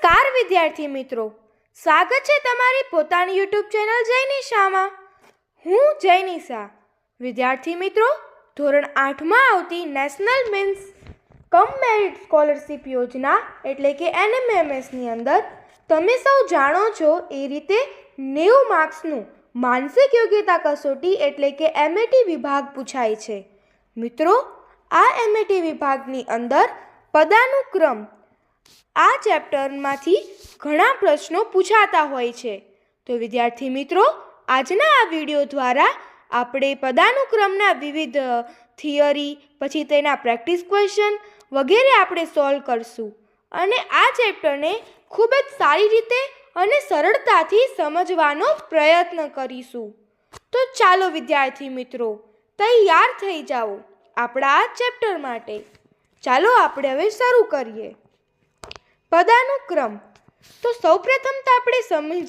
નમસ્કાર વિદ્યાર્થી મિત્રો, સ્વાગત છે તમારી પોતાની યુટ્યુબ ચેનલ જયનિશામાં। હું જયનિશા। વિદ્યાર્થી મિત્રો, ધોરણ 8માં આવતી નેશનલ મીન્સ કમ મેરિટ સ્કોલરશિપ યોજના એટલે કે NMMSની અંદર તમે સૌ જાણો છો એ રીતે 90 માર્ક્સનું માનસિક યોગ્યતા કસોટી એટલે કે MAT વિભાગ પૂછાય છે। મિત્રો, આ MAT વિભાગની અંદર પદાનુક્રમ આ ચેપ્ટરમાંથી ઘણા પ્રશ્નો પૂછાતા હોય છે। તો વિદ્યાર્થી મિત્રો, આજના આ વિડીયો દ્વારા આપણે પદાનુક્રમના વિવિધ થિયરી, પછી તેના પ્રેક્ટિસ ક્વેશ્ચન વગેરે આપણે સોલ્વ કરશું અને આ ચેપ્ટરને ખૂબ જ સારી રીતે અને સરળતાથી સમજવાનો પ્રયત્ન કરીશું। તો ચાલો વિદ્યાર્થી મિત્રો, તૈયાર થઈ જાઓ આપણા આ ચેપ્ટર માટે। ચાલો આપણે હવે શરૂ કરીએ। પદાનુક્રમ તો સૌપ્રથમ તો આપણે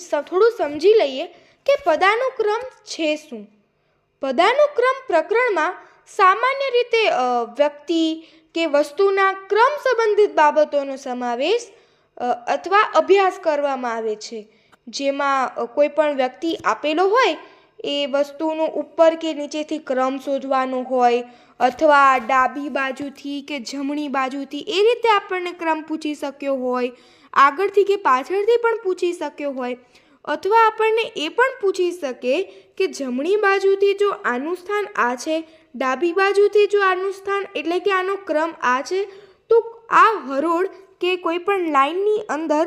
થોડું સમજી લઈએ કે પદાનુક્રમ છે શું। પદાનુક્રમ પ્રકરણમાં સામાન્ય રીતે વ્યક્તિ કે વસ્તુના ક્રમ સંબંધિત બાબતોનો સમાવેશ અથવા અભ્યાસ કરવામાં આવે છે, જેમાં કોઈ પણ વ્યક્તિ આપેલો હોય એ વસ્તુનો ઉપર કે નીચેથી ક્રમ શોધવાનો હોય અથવા ડાબી બાજુથી કે જમણી બાજુથી એ રીતે આપણને ક્રમ પૂછી શક્યો હોય, આગળથી કે પાછળથી પણ પૂછી શક્યો હોય, અથવા આપણને એ પણ પૂછી શકે કે જમણી બાજુથી જો આનું સ્થાન આ છે, ડાબી બાજુથી જો આનું સ્થાન એટલે કે આનો ક્રમ આ છે, તો આ હરોળ કે કોઈ પણ લાઇનની અંદર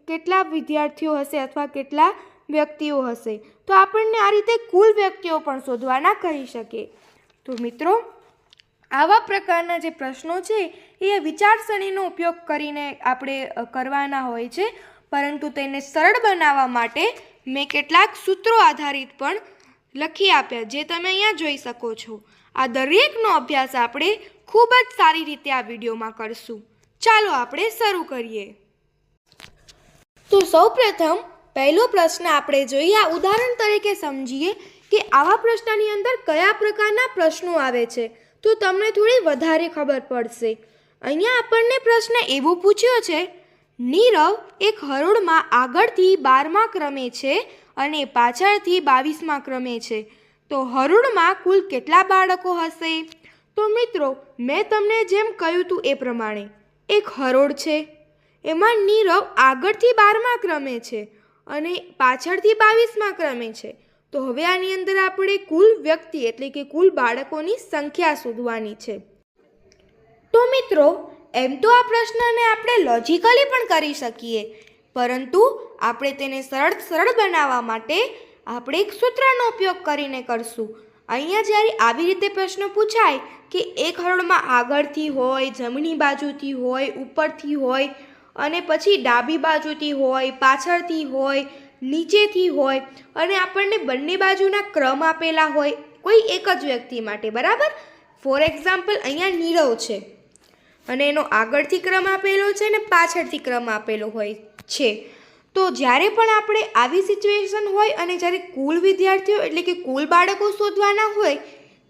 કેટલા વિદ્યાર્થીઓ હશે અથવા કેટલા વ્યક્તિઓ હશે, તો આપણને આ રીતે કુલ વ્યક્તિઓ પણ શોધવાના કહી શકે। તો મિત્રો, આવા પ્રકારના જે પ્રશ્નો છે એ વિચારસરણીનો ઉપયોગ કરીને આપણે કરવાના હોય છે, પરંતુ તેને સરળ બનાવવા માટે મેં કેટલાક સૂત્રો આધારિત પણ લખી આપ્યા, જે તમે અહીંયા જોઈ શકો છો। આ દરેકનો અભ્યાસ આપણે ખૂબ જ સારી રીતે આ વિડીયોમાં કરશું। ચાલો આપણે શરૂ કરીએ। તો સૌપ્રથમ પહેલો પ્રશ્ન આપણે જોઈએ। આ ઉદાહરણ તરીકે સમજીએ કે આવા પ્રશ્નની અંદર કયા પ્રકારના પ્રશ્નો આવે છે, તો તમને થોડી વધારે ખબર પડશે। અહીંયા આપણને પ્રશ્ન એવો પૂછ્યો છે, નીરવ એક હરોળમાં આગળથી 12મા ક્રમે છે અને પાછળથી 22મા ક્રમે છે, તો હરોળમાં કુલ કેટલા બાળકો હશે? તો મિત્રો, મેં તમને જેમ કહ્યું હતું એ પ્રમાણે એક હરોળ છે, એમાં નીરવ આગળથી 12મા ક્રમે છે અને પાછળથી 22મા ક્રમે છે, તો હવે આની અંદર આપણે કુલ વ્યક્તિ એટલે કે કુલ બાળકોની સંખ્યા શોધવાની છે। તો મિત્રો, એમ તો આ પ્રશ્નને આપણે લોજિકલી પણ કરી શકીએ, પરંતુ આપણે તેને સરળ બનાવવા માટે આપણે એક સૂત્રનો ઉપયોગ કરીને કરશું। અહીંયા જ્યારે આવી રીતે પ્રશ્ન પૂછાય કે એક હરોળમાં આગળથી હોય, જમણી બાજુથી હોય, ઉપરથી હોય અને પછી ડાબી બાજુથી હોય, પાછળથી હોય, નીચેથી હોય અને આપણને બંને બાજુના ક્રમ આપેલા હોય કોઈ એક જ વ્યક્તિ માટે, બરાબર? ફોર એક્ઝામ્પલ, અહીંયા નીરવ છે અને એનો આગળથી ક્રમ આપેલો છે અને પાછળથી ક્રમ આપેલો હોય છે, તો જ્યારે પણ આપણે આવી સિચ્યુએશન હોય અને જ્યારે કુલ વિદ્યાર્થીઓ એટલે કે કુલ બાળકો શોધવાના હોય,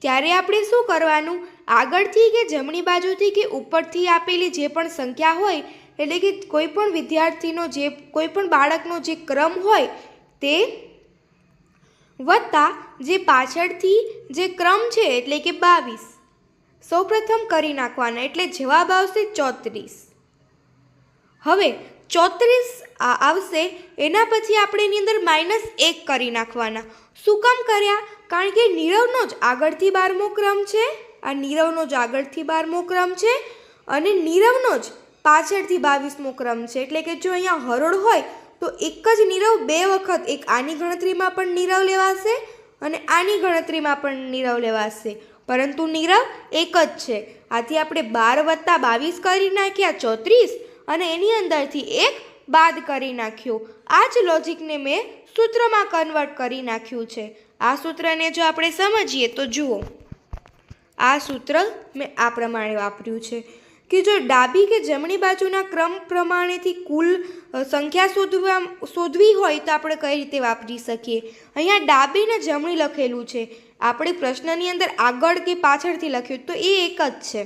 ત્યારે આપણે શું કરવાનું? આગળથી કે જમણી બાજુથી કે ઉપરથી આપેલી જે પણ સંખ્યા હોય એટલે કે કોઈ પણ વિદ્યાર્થીનો જે કોઈ પણ બાળકનો જે ક્રમ હોય તે વત્તા જે પાછળથી જે ક્રમ છે એટલે કે 22 સૌપ્રથમ કરી નાખવાના, એટલે જવાબ આવશે 34। હવે 34 આવશે, એના પછી આપણે એની અંદર -1 કરી નાખવાના। શું કામ કર્યા? કારણ કે નીરવનો જ આગળથી 12મો ક્રમ છે, આ નીરવનો જ આગળથી 12મો ક્રમ છે અને નીરવનો જ પાછળથી 22મો ક્રમ છે, એટલે કે જો અહીંયા હરોળ હોય તો એક જ નીરવ બે વખત, એક આની ગણતરીમાં પણ નીરવ લેવાશે અને આની ગણતરીમાં પણ નીરવ લેવાશે, પરંતુ નીરવ એક જ છે। આથી આપણે 12 + 22 કરી નાખ્યા 34 અને એની અંદરથી 1 બાદ કરી નાખ્યો। આ જ લોજિકને મેં સૂત્રમાં કન્વર્ટ કરી નાખ્યું છે। આ સૂત્રને જો આપણે સમજીએ તો જુઓ, આ સૂત્ર મેં આ પ્રમાણે વાપર્યું છે કે જો ડાબી કે જમણી બાજુના ક્રમ પ્રમાણેથી કુલ સંખ્યા શોધવી હોય તો આપણે કઈ રીતે વાપરી શકીએ? અહીંયા ડાબી ને જમણી લખેલું છે, આપણે પ્રશ્નની અંદર આગળ કે પાછળથી લખ્યું તો એ એક જ છે,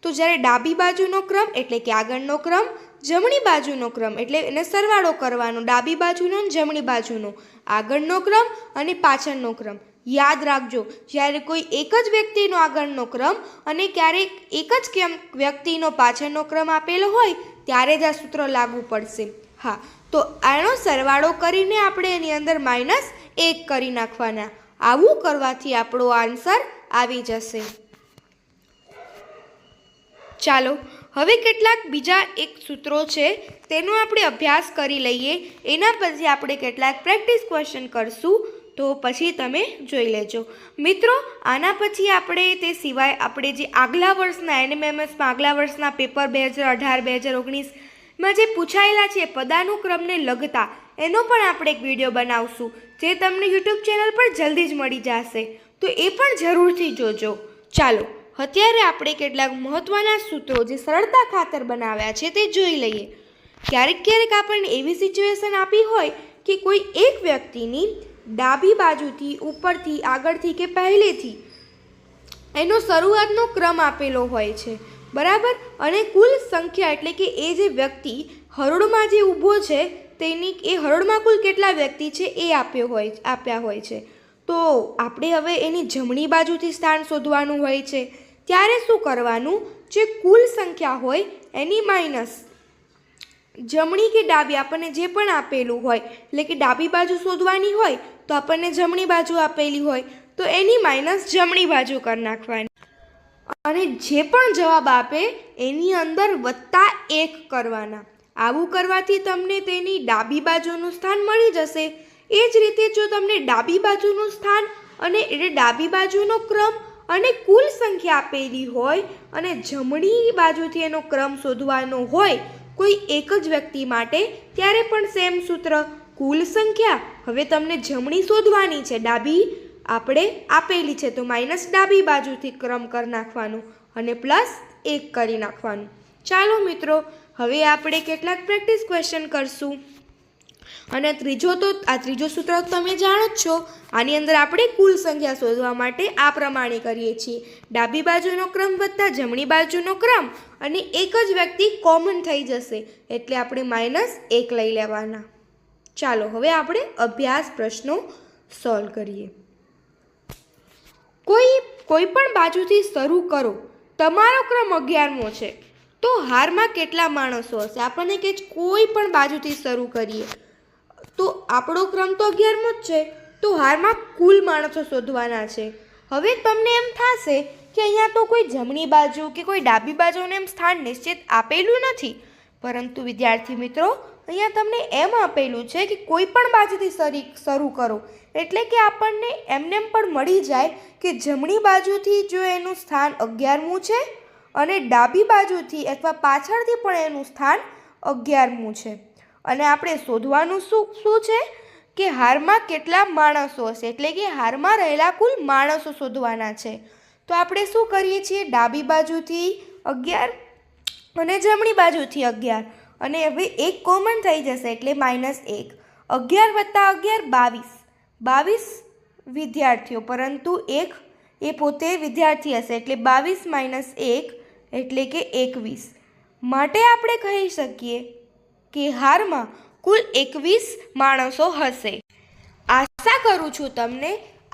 તો જ્યારે ડાબી બાજુનો ક્રમ એટલે કે આગળનો ક્રમ, જમણી બાજુનો ક્રમ એટલે એને સરવાળો કરવાનો, ડાબી બાજુનો અને જમણી બાજુનો, આગળનો ક્રમ અને પાછળનો ક્રમ. યાદ રાખજો, જ્યારે કોઈ એક જ વ્યક્તિનો આગળનો ક્રમ અને ક્યારેક એક જ વ્યક્તિનો પાછળનો ક્રમ આપેલો હોય ત્યારે જ આ સૂત્ર લાગુ પડશે. હા, તો આનો સરવાળો કરીને આપણે એની અંદર -1 કરી નાખવાના. આવું કરવાથી આપણો આન્સર આવી જશે. ચાલો હવે કેટલાક બીજા એક સૂત્રો છે તેનો આપણે અભ્યાસ કરી લઈએ. એના પછી આપણે કેટલાક પ્રેક્ટિસ ક્વેશ્ચન કરશું, તો પછી તમે જોઈ લેજો. મિત્રો, આના પછી આપણે તે સિવાય આપણે જે આગલા વર્ષના NMMSમાં આગલા વર્ષના પેપર 2018-2019માં જે પૂછાયેલા છે પદાનુક્રમને લગતા, એનો પણ આપણે એક વિડીયો બનાવશું જે તમને યુટ્યુબ ચેનલ પર જલ્દી જ મળી જશે, તો એ પણ જરૂરથી જોજો. ચાલો અત્યારે આપણે કેટલાક મહત્ત્વના સૂત્રો જે સરળતા ખાતર બનાવ્યા છે તે જોઈ લઈએ. ક્યારેક આપણને એવી સિચ્યુએશન આપી હોય કે કોઈ એક વ્યક્તિની ડાબી બાજુથી, ઉપરથી, આગળથી કે પહેલેથી એનો શરૂઆતનો ક્રમ આપેલો હોય છે, બરાબર, અને કુલ સંખ્યા એટલે કે એ જે વ્યક્તિ હરોળમાં જે ઊભો છે તેની એ હરોળમાં કુલ કેટલા વ્યક્તિ છે એ આપ્યા હોય છે. તો આપણે હવે એની જમણી બાજુથી સ્થાન શોધવાનું હોય છે. ત્યારે શું કરવાનું? જે કુલ સંખ્યા હોય એની માઇનસ જમણી કે ડાબી આપણને જે પણ આપેલું હોય, એટલે કે ડાબી બાજુ શોધવાની હોય તો આપણને જમણી બાજુ આપેલી હોય તો એની માઇનસ જમણી બાજુ કરી નાખવાની, અને જે પણ જવાબ આપે એની અંદર +1 કરવાના. આવું કરવાથી તમને તેની ડાબી બાજુનું સ્થાન મળી જશે. એ જ રીતે જો તમને ડાબી બાજુનું સ્થાન અને એટલે ડાબી બાજુનો ક્રમ અને કુલ સંખ્યા આપેલી હોય અને જમણી બાજુથી એનો ક્રમ શોધવાનો હોય કોઈ એક જ વ્યક્તિ માટે, ત્યારે પણ સેમ સૂત્ર, કુલ સંખ્યા. હવે તમને જમણી શોધવાની છે, ડાબી આપણે આપેલી છે તો માઇનસ ડાબી બાજુથી ક્રમ કરી નાખવાનું અને +1 કરી નાખવાનું. ચાલો મિત્રો, હવે આપણે કેટલાક પ્રેક્ટિસ ક્વેશ્ચન કરશું. અને ત્રીજો સૂત્ર તમે જાણો જ છો. આની અંદર આપણે કુલ સંખ્યા શોધવા માટે આ પ્રમાણે કરીએ છીએ: ડાબી બાજુનો ક્રમ વત્તા જમણી બાજુનો ક્રમ, અને એક જ વ્યક્તિ કોમન થઈ જશે એટલે આપણે -1 લઈ લેવાના. ચાલો હવે આપણે અભ્યાસ પ્રશ્નો સોલ્વ કરીએ. કોઈ પણ બાજુથી શરૂ કરો. તમારો ક્રમ 11મો છે તો હારમાં કેટલા માણસો હશે? આપણને કે કોઈ પણ બાજુથી શરૂ કરીએ તો આપણો ક્રમ તો 11મો જ છે, તો હારમાં કુલ માણસો શોધવાના છે. હવે તમને એમ થશે કે અહીંયા તો કોઈ જમણી બાજુ કે કોઈ ડાબી બાજુને એમ સ્થાન નિશ્ચિત આપેલું નથી, પરંતુ વિદ્યાર્થી મિત્રો, અહીંયા તમને એમ આપેલું છે કે કોઈ પણ બાજુથી શરૂ કરો, એટલે કે આપણને એમને પણ મળી જાય કે જમણી બાજુથી જો એનું સ્થાન 11મું છે અને ડાબી બાજુથી અથવા પાછળથી પણ એનું સ્થાન 11મું છે. અને આપણે શોધવાનું શું છે કે હારમાં કેટલા માણસો હશે, એટલે કે હારમાં રહેલા કુલ માણસો શોધવાના છે. તો આપણે શું કરીએ છીએ? ડાબી બાજુથી 11 અને જમણી બાજુથી 11, અને હવે 1 કોમન થઈ જશે એટલે -1. 11 + 11 22 વિદ્યાર્થીઓ, પરંતુ 1 એ પોતે વિદ્યાર્થી હશે એટલે 22 - 1 એટલે કે 21. માટે આપણે કહી શકીએ કે હારમાં કુલ 21 માણસો હશે. આશા કરું છું તમને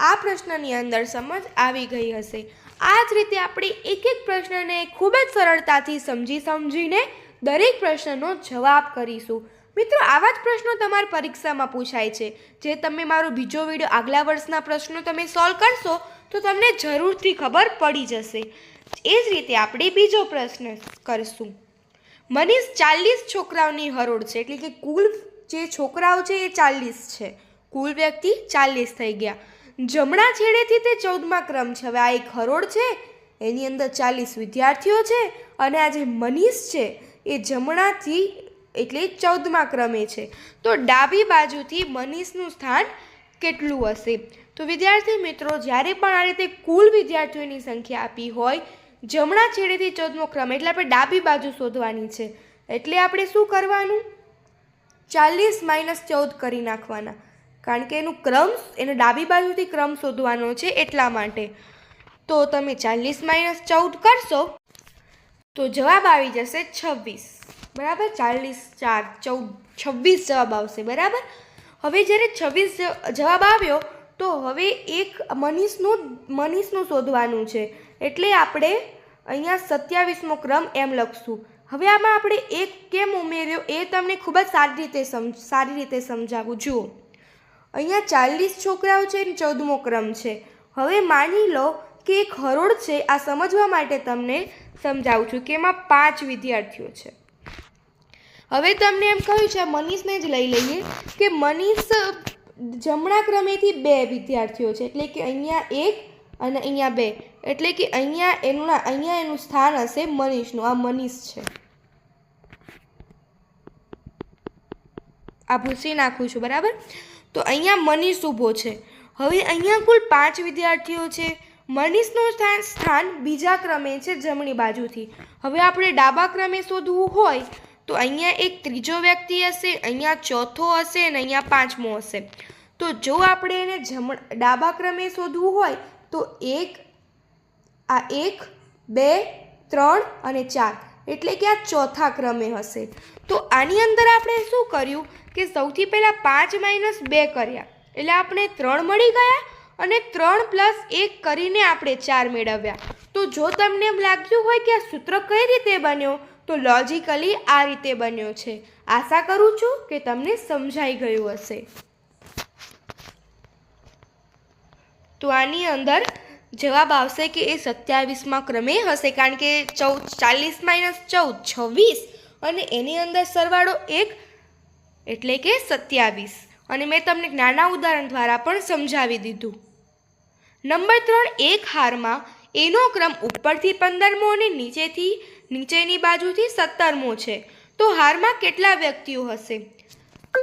આ પ્રશ્નની અંદર સમજ આવી ગઈ હશે. આ જ રીતે આપણે એક પ્રશ્નને ખૂબ જ સરળતાથી સમજીને દરેક પ્રશ્નનો જવાબ કરીશું. મિત્રો, આવા જ પ્રશ્નો તમારી પરીક્ષામાં પૂછાય છે. જે તમે મારો બીજો વિડીયો આગલા વર્ષના પ્રશ્નો તમે સોલ્વ કરશો તો તમને જરૂરથી ખબર પડી જશે. એ જ રીતે આપણે બીજો પ્રશ્ન કરશું. મનીષ 40 છોકરાઓની હરોળ છે, એટલે કે કુલ જે છોકરાઓ છે એ 40 છે, કુલ વ્યક્તિ 40 થઈ ગયા. જમણા છેડેથી તે 14મા ક્રમ છે. હવે આ એક હરોળ છે, એની અંદર 40 વિદ્યાર્થીઓ છે, અને આ જે મનીષ છે એ જમણાથી એટલે 14મા ક્રમે છે. તો ડાબી બાજુથી મનીષનું સ્થાન કેટલું હશે? તો વિદ્યાર્થી મિત્રો, જ્યારે પણ આ રીતે કુલ વિદ્યાર્થીઓની સંખ્યા આપી હોય, જમણા છેડેથી 14મો ક્રમ એટલે આપણે ડાબી બાજુ શોધવાની છે, એટલે આપણે શું કરવાનું? 40 - 14 કરી નાખવાના, કારણ કે એને ડાબી બાજુથી ક્રમ શોધવાનો છે એટલા માટે. તો તમે 40 - 14 કરશો તો જવાબ આવી જશે 26, બરાબર. 40 4 14 26 જવાબ આવશે, બરાબર. હવે જ્યારે 26 જવાબ આવ્યો તો હવે એક મનીષનું શોધવાનું છે, એટલે આપણે અહીંયા 27મો ક્રમ એમ લખશું. હવે આમાં આપણે એક કેમ ઉમેર્યો એ તમને ખૂબ જ સારી રીતે સમજાવું. જુઓ, અહીંયા 40 છોકરાઓ છે અને 14મો ક્રમ છે. હવે માની લો કે એક હરોળ છે. આ સમજવા માટે તમને સમજાવું છું કે એમાં 5 વિદ્યાર્થીઓ છે. હવે તમને એમ કહ્યું છે, મનીષને જ લઈ લઈએ કે મનીષ જમણા ક્રમેથી 2 વિદ્યાર્થીઓ છે, એટલે કે અહીંયા 1 અને અહીંયા 2, એટલે કે અહીંયા એનું સ્થાન હશે મનીષનું. આ મનીષ છે, આ ભૂસી નાખું છું, બરાબર. તો અહીંયા મનીષ ઊભો છે. હવે અહીંયા કુલ 5 વિદ્યાર્થીઓ છે. મનીષનું સ્થાન બીજા ક્રમે છે, જમણી બાજુથી. હવે આપણે ડાબા ક્રમે શોધવું હોય તો અહીંયા એક ત્રીજો વ્યક્તિ હશે, અહીંયા ચોથો હશે અને અહીંયા 5મો હશે. તો જો આપણે એને ડાબા ક્રમે શોધવું હોય તો 1 2 3 અને 4, એટલે કે આ ચોથા ક્રમે હશે. તો આની અંદર આપણે શું કર્યું કે સૌથી પહેલાં 5 - 2 કર્યા, એટલે આપણે 3 મળી ગયા અને 3 + 1 કરીને આપણે 4 મેળવ્યા. તો જો તમને એમ લાગ્યું હોય કે આ સૂત્ર કઈ રીતે બન્યો, તો લોજિકલી આ રીતે બન્યો છે. આશા કરું છું કે તમને સમજાઈ ગયું હશે. તો આની અંદર જવાબ આવશે કે એ 27મા ક્રમે હશે, કારણ કે 40 - 14 26 અને એની અંદર સરવાળો 1 એટલે કે 27. અને મેં તમને નાના ઉદાહરણ દ્વારા પણ સમજાવી દીધું. નંબર 3, એક હારમાં એનો ક્રમ ઉપરથી 15મો અને નીચેની બાજુથી 17મો છે. તો હારમાં કેટલા વ્યક્તિઓ હશે?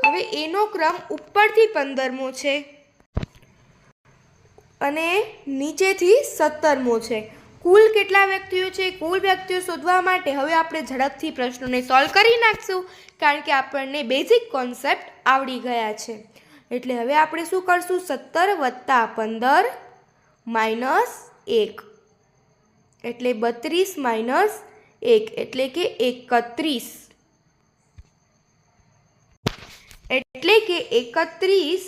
હવે એનો ક્રમ ઉપરથી 15મો છે અને નીચેથી 17મો છે. કુલ કેટલા વ્યક્તિઓ છે? કુલ વ્યક્તિઓ શોધવા માટે હવે આપણે ઝડપથી પ્રશ્નોને સોલ્વ કરી નાખશું, કારણ કે આપણને બેઝિક કોન્સેપ્ટ આવડી ગયા છે. એટલે હવે આપણે શું કરશું? 17 + 15 - 1 એટલે 32 - 1 એટલે કે 31, એટલે કે 31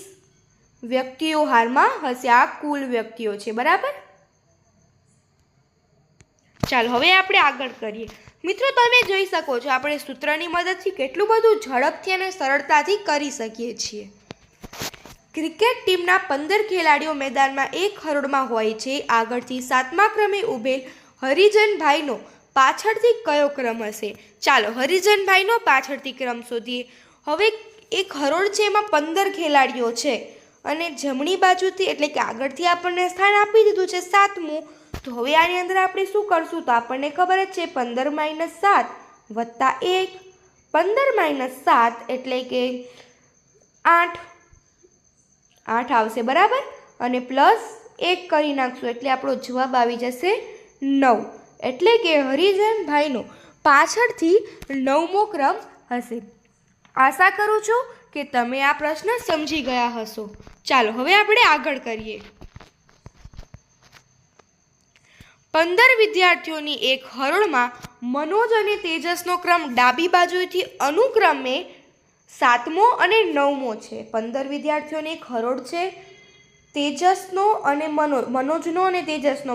વ્યક્તિઓ હારમાં હશે. આ કુલ વ્યક્તિઓ છે, બરાબર. ચાલો હવે આપણે આગળ કરીએ. મિત્રો, તમે જોઈ શકો છો આપણે સૂત્રની મદદથી કેટલું બધું ઝડપથી અને સરળતાથી કરી શકીએ છીએ. ક્રિકેટ ટીમના 15 ખેલાડીઓ મેદાનમાં એક હરોળમાં હોય છે. આગળથી 7મા ક્રમે ઊભેલ હરિજનભાઈનો પાછળથી કયો ક્રમ હશે? ચાલો હરિજનભાઈનો પાછળથી ક્રમ શોધીએ. હવે એક હરોળ છે, એમાં 15 ખેલાડીઓ છે અને જમણી બાજુથી એટલે કે આગળથી આપણને સ્થાન આપી દીધું છે 7મું. તો હવે આની અંદર આપણે શું કરશું? તો આપણને ખબર જ છે 15 - 7 + 1, 15 - 7 એટલે કે 8 આવશે, બરાબર. અને +1 કરી નાખશું એટલે આપણો જવાબ આવી જશે 9, એટલે કે હરિજનભાઈનો પાછળથી 9મો ક્રમ હશે. આશા કરું છું કે તમે આ પ્રશ્ન સમજી ગયા હશો. ચાલો હવે આપણે આગળ કરીએ. 15 વિદ્યાર્થીઓની એક હરોળમાં મનોજ અને તેજસનો ક્રમ ડાબી બાજુથી અનુક્રમે 7મો અને 9મો છે. 15 વિદ્યાર્થીઓની એક હરોળ છે. તેજસનો અને મનોજનો અને તેજસનો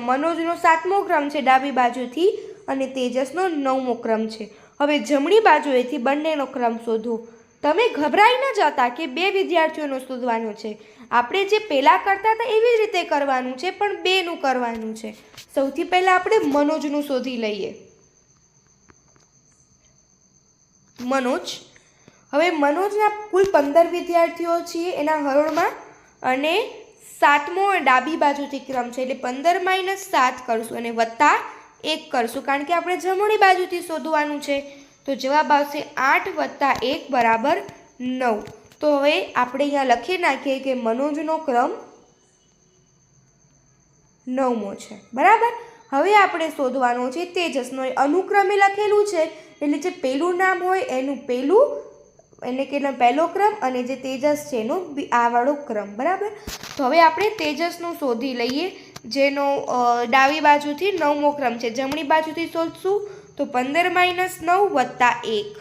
7મો ક્રમ છે ડાબી બાજુથી અને તેજસનો 9મો ક્રમ છે. હવે જમણી બાજુએથી બંનેનો ક્રમ શોધો. તમે ગભરાઈ ન જતા કે 2 વિદ્યાર્થીઓનો શોધવાનો છે. આપણે જે પહેલાં કરતા હતા એવી જ રીતે કરવાનું છે, પણ 2નું કરવાનું છે. સૌથી પહેલાં આપણે મનોજનું શોધી લઈએ. મનોજ. હવે મનોજના કુલ 15 વિદ્યાર્થીઓ છીએ એના હરોળમાં અને 7મો ડાબી બાજુથી ક્રમ છે, એટલે 15 - 7 કરશું અને +1 કરશું, કારણ કે આપણે જમણી બાજુથી શોધવાનું છે. તો જવાબ આવશે 8 + 1 = 9. તો હવે આપણે અહીંયા લખી નાખીએ કે મનોજનો ક્રમ 9મો છે, બરાબર. હવે આપણે શોધવાનો છે તેજસનો. અનુક્રમે લખેલું છે એટલે જે પહેલું નામ હોય એનું પહેલું, એટલે કે એનો પહેલો ક્રમ, અને જે તેજસ છે એનો આ વાળો ક્રમ, બરાબર. તો હવે આપણે તેજસનું શોધી લઈએ, જેનો ડાબી બાજુથી 9મો ક્રમ છે. જમણી બાજુથી શોધશું તો 15 - 9 + 1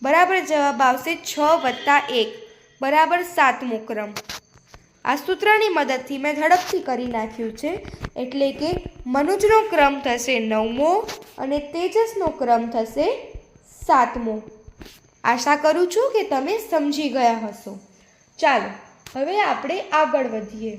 બરાબર જવાબ આવશે 6 + 1 બરાબર 7મો ક્રમ। આ સૂત્રની મદદથી મેં ઝડપથી કરી નાખ્યું છે, એટલે કે મનુજનો ક્રમ થશે 9મો અને તેજસનો ક્રમ થશે 7મો। આશા કરું છું કે તમે સમજી ગયા હશો। ચાલો હવે આપણે આગળ વધીએ।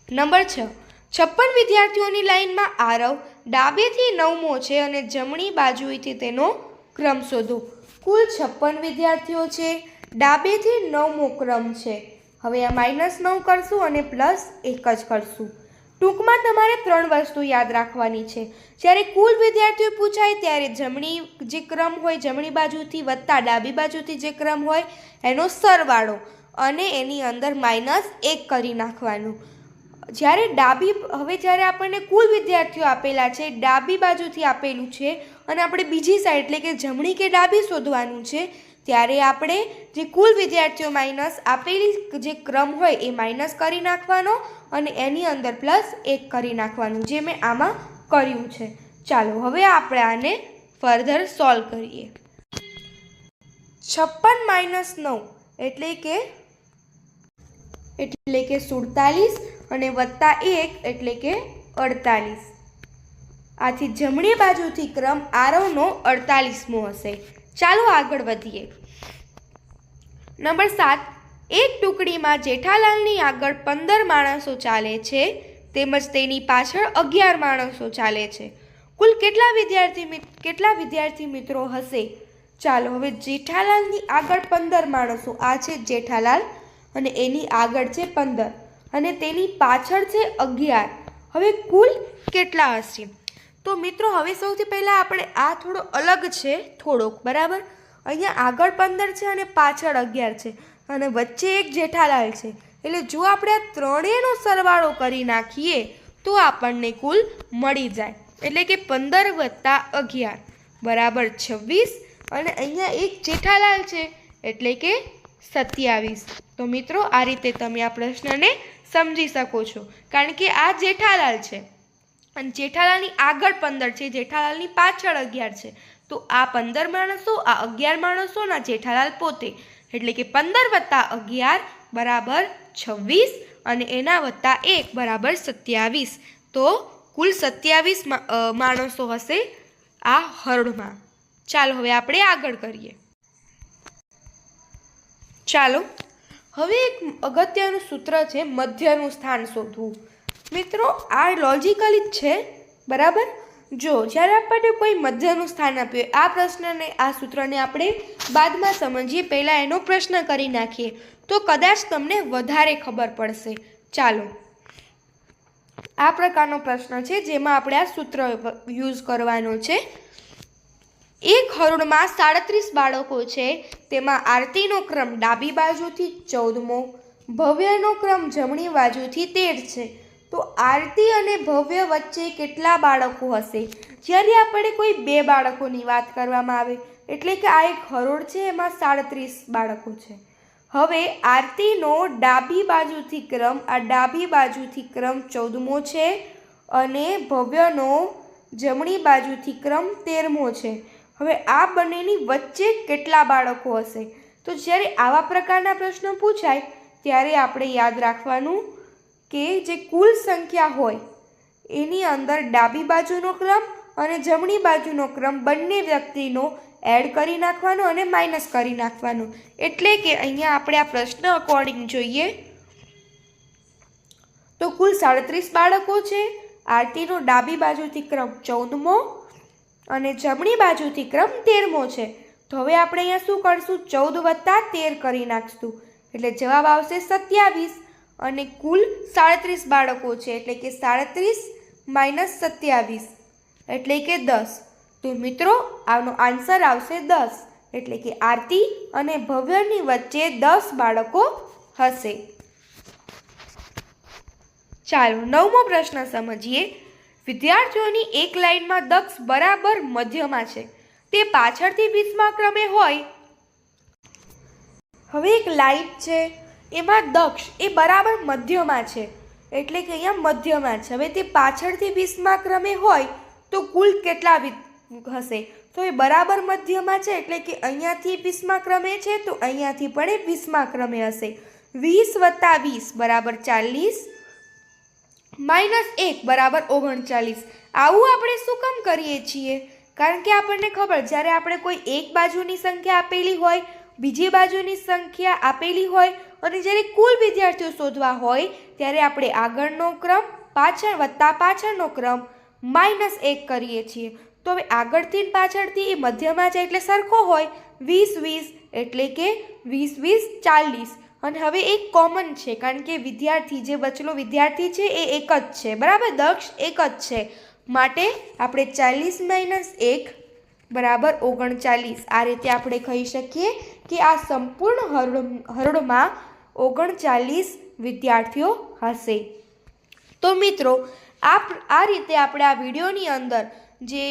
નંબર 6, 56 વિદ્યાર્થીઓની લાઈનમાં આરવ ડાબેથી 9મો છે અને જમણી બાજુએથી તેનો ક્રમ શોધો। કુલ 56 વિદ્યાર્થીઓ છે, ડાબેથી 9મો ક્રમ છે। હવે આ -9 કરશું અને +1 જ કરશું। ટૂંકમાં તમારે 3 વસ્તુ યાદ રાખવાની છે। જ્યારે કુલ વિદ્યાર્થીઓ પૂછાય ત્યારે જમણી જે ક્રમ હોય જમણી બાજુથી વત્તા ડાબી બાજુથી જે ક્રમ હોય એનો સરવાળો અને એની અંદર -1 કરી નાખવાનું। જ્યારે આપણને કુલ વિદ્યાર્થીઓ આપેલા છે, ડાબી બાજુથી આપેલું છે અને આપણે બીજી સાઈડ એટલે કે જમણી કે ડાબી શોધવાનું છે, ત્યારે આપણે જે કુલ વિદ્યાર્થીઓ માઇનસ આપેલી જે ક્રમ હોય એ માઇનસ કરી નાખવાનો અને એની અંદર +1 કરી નાખવાનું, જે મેં આમાં કર્યું છે। ચાલો હવે આપણે આને ફર્ધર સોલ્વ કરીએ। 56 - 9 એટલે કે 47 અને +1 એટલે કે 48। આથી જમણી બાજુથી ક્રમ આરવનો 48મો હશે। ચાલો આગળ વધીએ। નંબર 7, એક ટુકડીમાં જેઠાલાલની આગળ 15 માણસો ચાલે છે તેમજ તેની પાછળ 11 માણસો ચાલે છે। કુલ કેટલા વિદ્યાર્થી મિત્રો હશે? ચાલો હવે જેઠાલાલની આગળ 15 માણસો, આ છે જેઠાલાલ અને એની આગળ છે 15 અને તેની પાછળ છે 11। હવે કુલ કેટલા હશે? તો મિત્રો હવે સૌથી પહેલાં આપણે આ થોડો અલગ છે થોડોક, બરાબર। અહીંયા આગળ 15 છે અને પાછળ 11 છે અને વચ્ચે એક જેઠાલાલ છે, એટલે જો આપણે આ ત્રણેયનો સરવાળો કરી નાખીએ તો આપણને કુલ મળી જાય, એટલે કે 15 + 11 બરાબર 26 અને અહીંયા એક જેઠાલાલ છે એટલે કે 27। તો મિત્રો આ રીતે તમે આ પ્રશ્નને સમજી શકો છો, કારણ કે આ જેઠાલાલ છે અને જેઠાલાલની આગળ 15 છે, જેઠાલાલની પાછળ 11 છે, તો આ 15 માણસો, આ 11 માણસો ના જેઠાલાલ પોતે, એટલે કે 15 + 11 બરાબર 26 અને એના +1 બરાબર 27। તો કુલ 27 માણસો હશે આ હરણમાં। ચાલો હવે આપણે આગળ કરીએ। ચાલો હવે એક અગત્યનું સૂત્ર છે મધ્યનું સ્થાન શોધવું। મિત્રો આ લોજિકલી જ છે, બરાબર। જો જ્યારે આપણને કોઈ મધ્યનું સ્થાન આપ્યું, આ પ્રશ્નને આ સૂત્રને આપણે બાદમાં સમજીએ, પહેલાં એનો પ્રશ્ન કરી નાખીએ તો કદાચ તમને વધારે ખબર પડશે। ચાલો આ પ્રકારનો પ્રશ્ન છે જેમાં આપણે આ સૂત્ર યુઝ કરવાનો છે। એક હરોળમાં 37 બાળકો છે, તેમાં આરતીનો ક્રમ ડાબી બાજુથી 14મો, ભવ્યનો ક્રમ જમણી બાજુથી 13 છે। તો આરતી અને ભવ્ય વચ્ચે કેટલા બાળકો હશે? જ્યારે આપણે કોઈ 2 બાળકોની વાત કરવામાં આવે, એટલે કે આ એક હરોળ છે એમાં 37 બાળકો છે। હવે આરતીનો ડાબી બાજુથી ક્રમ, આ ડાબી બાજુથી ક્રમ 14મો છે અને ભવ્યનો જમણી બાજુથી ક્રમ 13મો છે। હવે આ બંનેની વચ્ચે કેટલા બાળકો હશે? તો જ્યારે આવા પ્રકારના પ્રશ્નો પૂછાય ત્યારે આપણે યાદ રાખવાનું કે જે કુલ સંખ્યા હોય એની અંદર ડાબી બાજુનો ક્રમ અને જમણી બાજુનો ક્રમ બંને વ્યક્તિનો એડ કરી નાખવાનો અને માઇનસ કરી નાખવાનો। એટલે કે અહીંયા આપણે આ પ્રશ્ન અકોર્ડિંગ જોઈએ તો કુલ 37 બાળકો છે, આરતીનો ડાબી બાજુથી ક્રમ 14મો અને જમણી બાજુથી ક્રમ 13મો છે। તો હવે આપણે અહીંયા શું કરશું? 14 + 13 કરી નાખશું, એટલે જવાબ આવશે 27 અને કુલ 37 બાળકો છે, એટલે કે 37 - 27 એટલે કે 10। તો મિત્રો આનો આન્સર આવશે 10, એટલે કે આરતી અને ભવ્યની વચ્ચે 10 બાળકો હશે। ચાલો 9મો પ્રશ્ન સમજીએ। વિદ્યાર્થીઓની એક લાઈનમાં દક્ષ બરાબર મધ્યમાં છે, તે પાછળથી 20મા ક્રમે હોય। હવે એક લાઈન છે એમાં દક્ષ એ બરાબર મધ્યમાં છે, એટલે કે અહીંયા મધ્યમાં છે। હવે તે પાછળથી 20મા ક્રમે હોય તો કુલ કેટલા હશે? તો એ બરાબર મધ્યમાં છે એટલે કે અહીંયાથી 20મા ક્રમે છે તો અહીંયાથી પણ એ 20મા ક્રમે હશે. 20 + 20 બરાબર 40 -1 બરાબર 39. આવું આપણે શું કામ કરીએ છીએ? કારણ કે આપણને ખબર, જ્યારે આપણે કોઈ એક બાજુની સંખ્યા આપેલી હોય, બીજી બાજુની સંખ્યા આપેલી હોય અને જ્યારે કુલ વિદ્યાર્થીઓ શોધવા હોય ત્યારે આપણે આગળનો ક્રમ પાછળનો ક્રમ -1 કરીએ છીએ. તો હવે આગળથી ને પાછળથી એ મધ્યમાં છે એટલે સરખો હોય. 20 એટલે કે 20 40. અને હવે એક કોમન છે, કારણ કે વિદ્યાર્થી, જે બચેલો વિદ્યાર્થી છે એ એક જ છે, બરાબર, દક્ષ એક જ છે, માટે આપણે 40 - 1 બરાબર 39. આ રીતે આપણે કહી શકીએ કે આ સંપૂર્ણ હરોળમાં 39 વિદ્યાર્થીઓ હશે. તો મિત્રો, આ રીતે આપણે આ વિડીયોની અંદર જે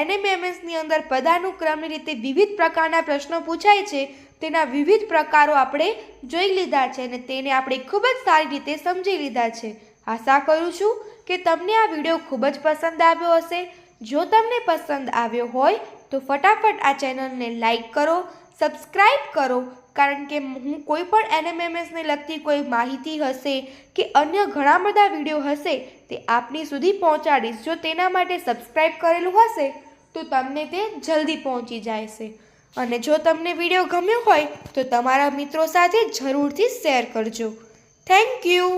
NMMSની અંદર પદાનુક્રમની રીતે વિવિધ પ્રકારના પ્રશ્નો પૂછાય છે તેના વિવિધ પ્રકારો આપણે જોઈ લીધા છે અને તેને આપણે ખૂબ જ સારી રીતે સમજી લીધા છે. આશા કરું છું કે તમને આ વિડીયો ખૂબ જ પસંદ આવ્યો હશે. જો તમને પસંદ આવ્યો હોય તો ફટાફટ આ ચેનલને લાઈક કરો, સબસ્ક્રાઈબ કરો, કારણ કે હું કોઈ પણ NMMSને લગતી કોઈ માહિતી હશે કે અન્ય ઘણા બધા વિડીયો હશે તે આપની સુધી પહોંચાડીશ. જો તેના માટે સબસ્ક્રાઈબ કરેલું હશે તો તમને તે જલ્દી પહોંચી જશે. અને જો તમને વિડીયો ગમ્યો હોય તો તમારા મિત્રો સાથે જરૂરથી શેર કરજો. Thank you.